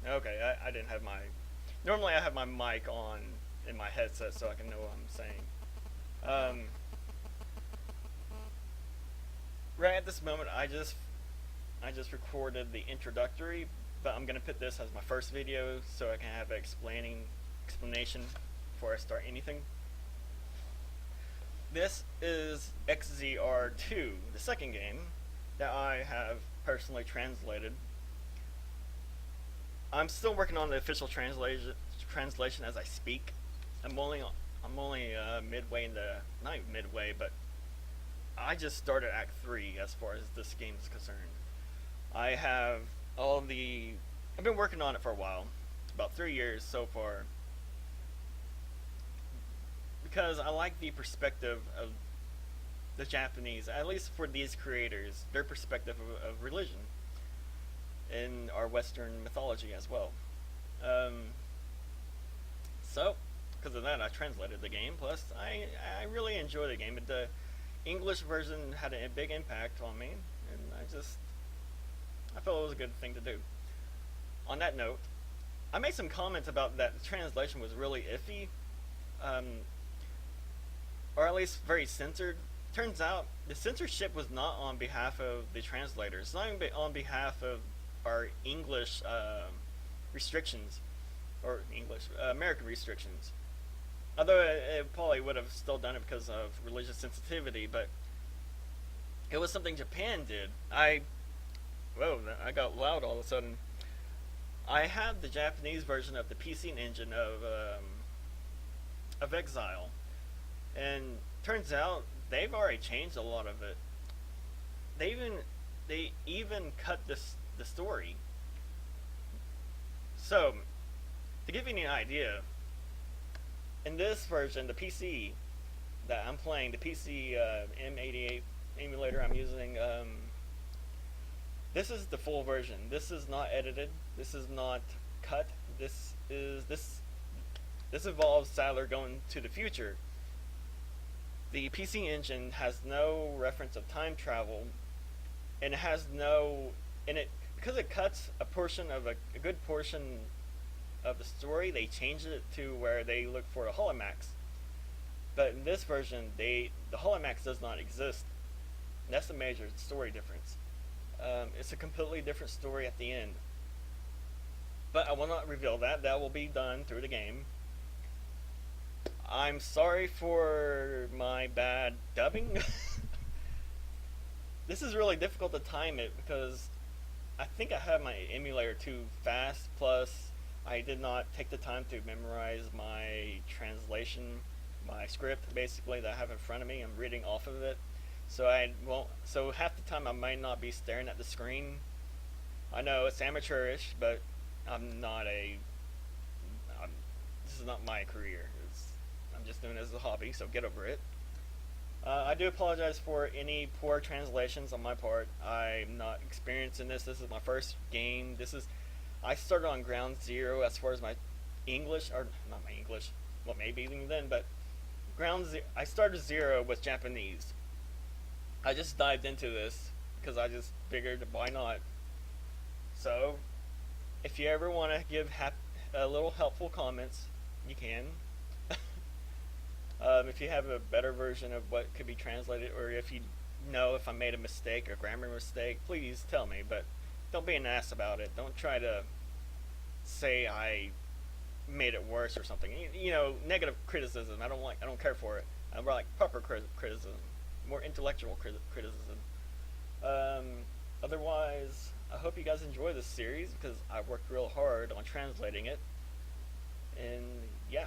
Okay, I didn't have my. Normally, I have my mic on in my headset so I can know what I'm saying. Um, right at this moment, I just recorded the introductory, but I'm gonna put this as my first video so I can have an explanation before I start anything. This is XZR2, the second game that I have personally translated. I'm still working on the official translation as I speak. I'm only midway in the not midway, but I just started Act 3 as far as this game is concerned. I have all the. I've been working on it for a while, about 3 years so far, because I like the perspective of the Japanese, at least for these creators, their perspective of religion in our Western mythology as well. Um, so, because of that, I translated the game. Plus, I really enjoy the game. The English version had a big impact on me, and I felt it was a good thing to do. On that note, I made some comments about that the translation was really iffy, um, or at least very censored. Turns out the censorship was not on behalf of the translators. It's not even on behalf of our English restrictions or English American restrictions. Although it probably would have still done it because of religious sensitivity, but it was something Japan did. Whoa, I got loud all of a sudden. I had the Japanese version of the PC engine of Exile, and turns out they've already changed a lot of it. They even they even cut the story. So to give you an idea, in this version, the PC that I'm playing, the PC M88 emulator I'm using, this is the full version. This is not edited. This is not cut. This involves Sadler going to the future. The PC engine has no reference of time travel, and it has no and it because it cuts a portion of a good portion of the story. They changed it to where they look for a holomax. But in this version, the holomax does not exist. And that's a major story difference. It's a completely different story at the end. But I will not reveal that. That will be done through the game. I'm sorry for my bad dubbing. This is really difficult to time it because I think I have my emulator too fast. Plus, I did not take the time to memorize my translation, my script basically that I have in front of me. I'm reading off of it. So I won't. So half the time I might not be staring at the screen. I know it's amateurish, but I'm not a. This is not my career. I'm just doing it as a hobby, so get over it. I do apologize for any poor translations on my part. I'm not experienced in this. This is my first game. I started on ground zero as far as my English, or not my English. Well, maybe even then, but I started zero with Japanese. I just dived into this because I just figured why not. So, if you ever want to give a little helpful comments, you can. If you have a better version of what could be translated, or if you know if I made a mistake, a grammar mistake, please tell me. But don't be an ass about it. Don't try to say I made it worse or something. Negative criticism. I don't care for it. I like proper criticism, more intellectual criticism. Otherwise, I hope you guys enjoy this series because I worked real hard on translating it. And yeah.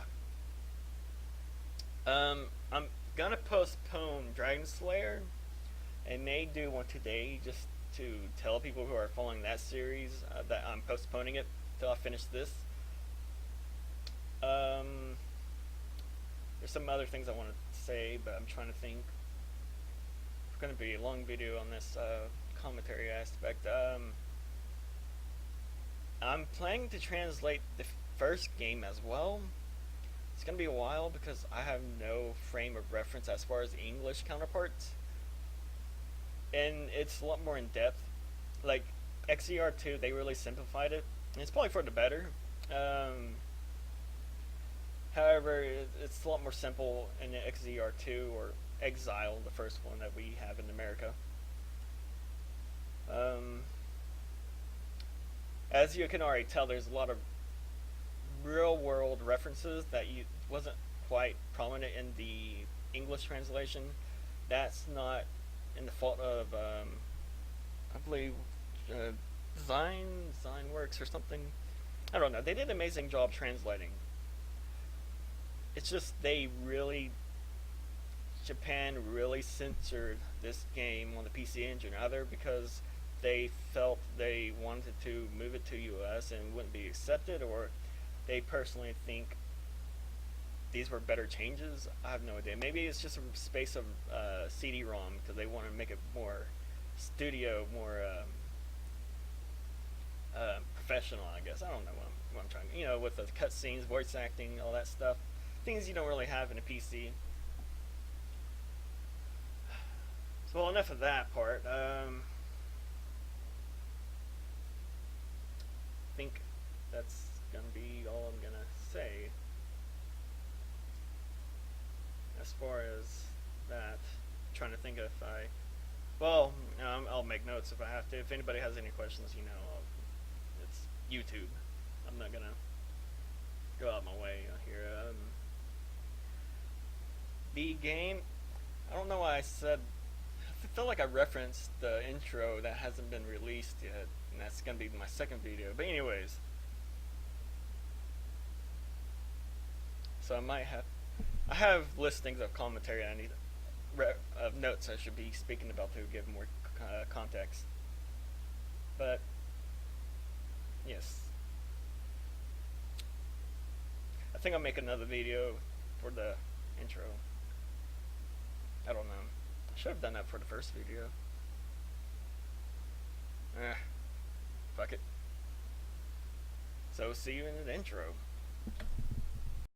I'm gonna postpone Dragon Slayer. I may do one today just to tell people who are following that series that I'm postponing it till I finish this. There's some other things I want to say, but I'm trying to think. It's gonna be a long video on this commentary aspect. I'm planning to translate the first game as well. It's going to be a while because I have no frame of reference as far as English counterparts. And it's a lot more in depth. Like XZR2, they really simplified it. It's probably for the better. Um, However, it's a lot more simple in the XZR2 or Exile, the first one that we have in America. Um, as you can already tell, there's a lot of real world references that you wasn't quite prominent in the English translation. That's not in the fault of I believe uh, Design Works or something. I don't know. They did an amazing job translating. It's just Japan really censored this game on the PC Engine, either because they felt they wanted to move it to US and wouldn't be accepted, or they personally think these were better changes. I have no idea. Maybe it's just a space of CD-ROM because they want to make it more studio, more professional. I guess I don't know what I'm trying to. With the cutscenes, voice acting, all that stuff, things you don't really have in a PC. So well, enough of that part. I think that's gonna be all I'm gonna say as far as that. I'm trying to think if well, I'll make notes if I have to. If anybody has any questions, it's YouTube. I'm not gonna go out my way here. The game, I don't know why I said. I feel like I referenced the intro that hasn't been released yet, and that's gonna be my second video. But anyways, so I have listings of commentary I need, of notes I should be speaking about to give more context. But yes, I think I'll make another video for the intro. I don't know. I should have done that for the first video. Fuck it. So see you in the intro.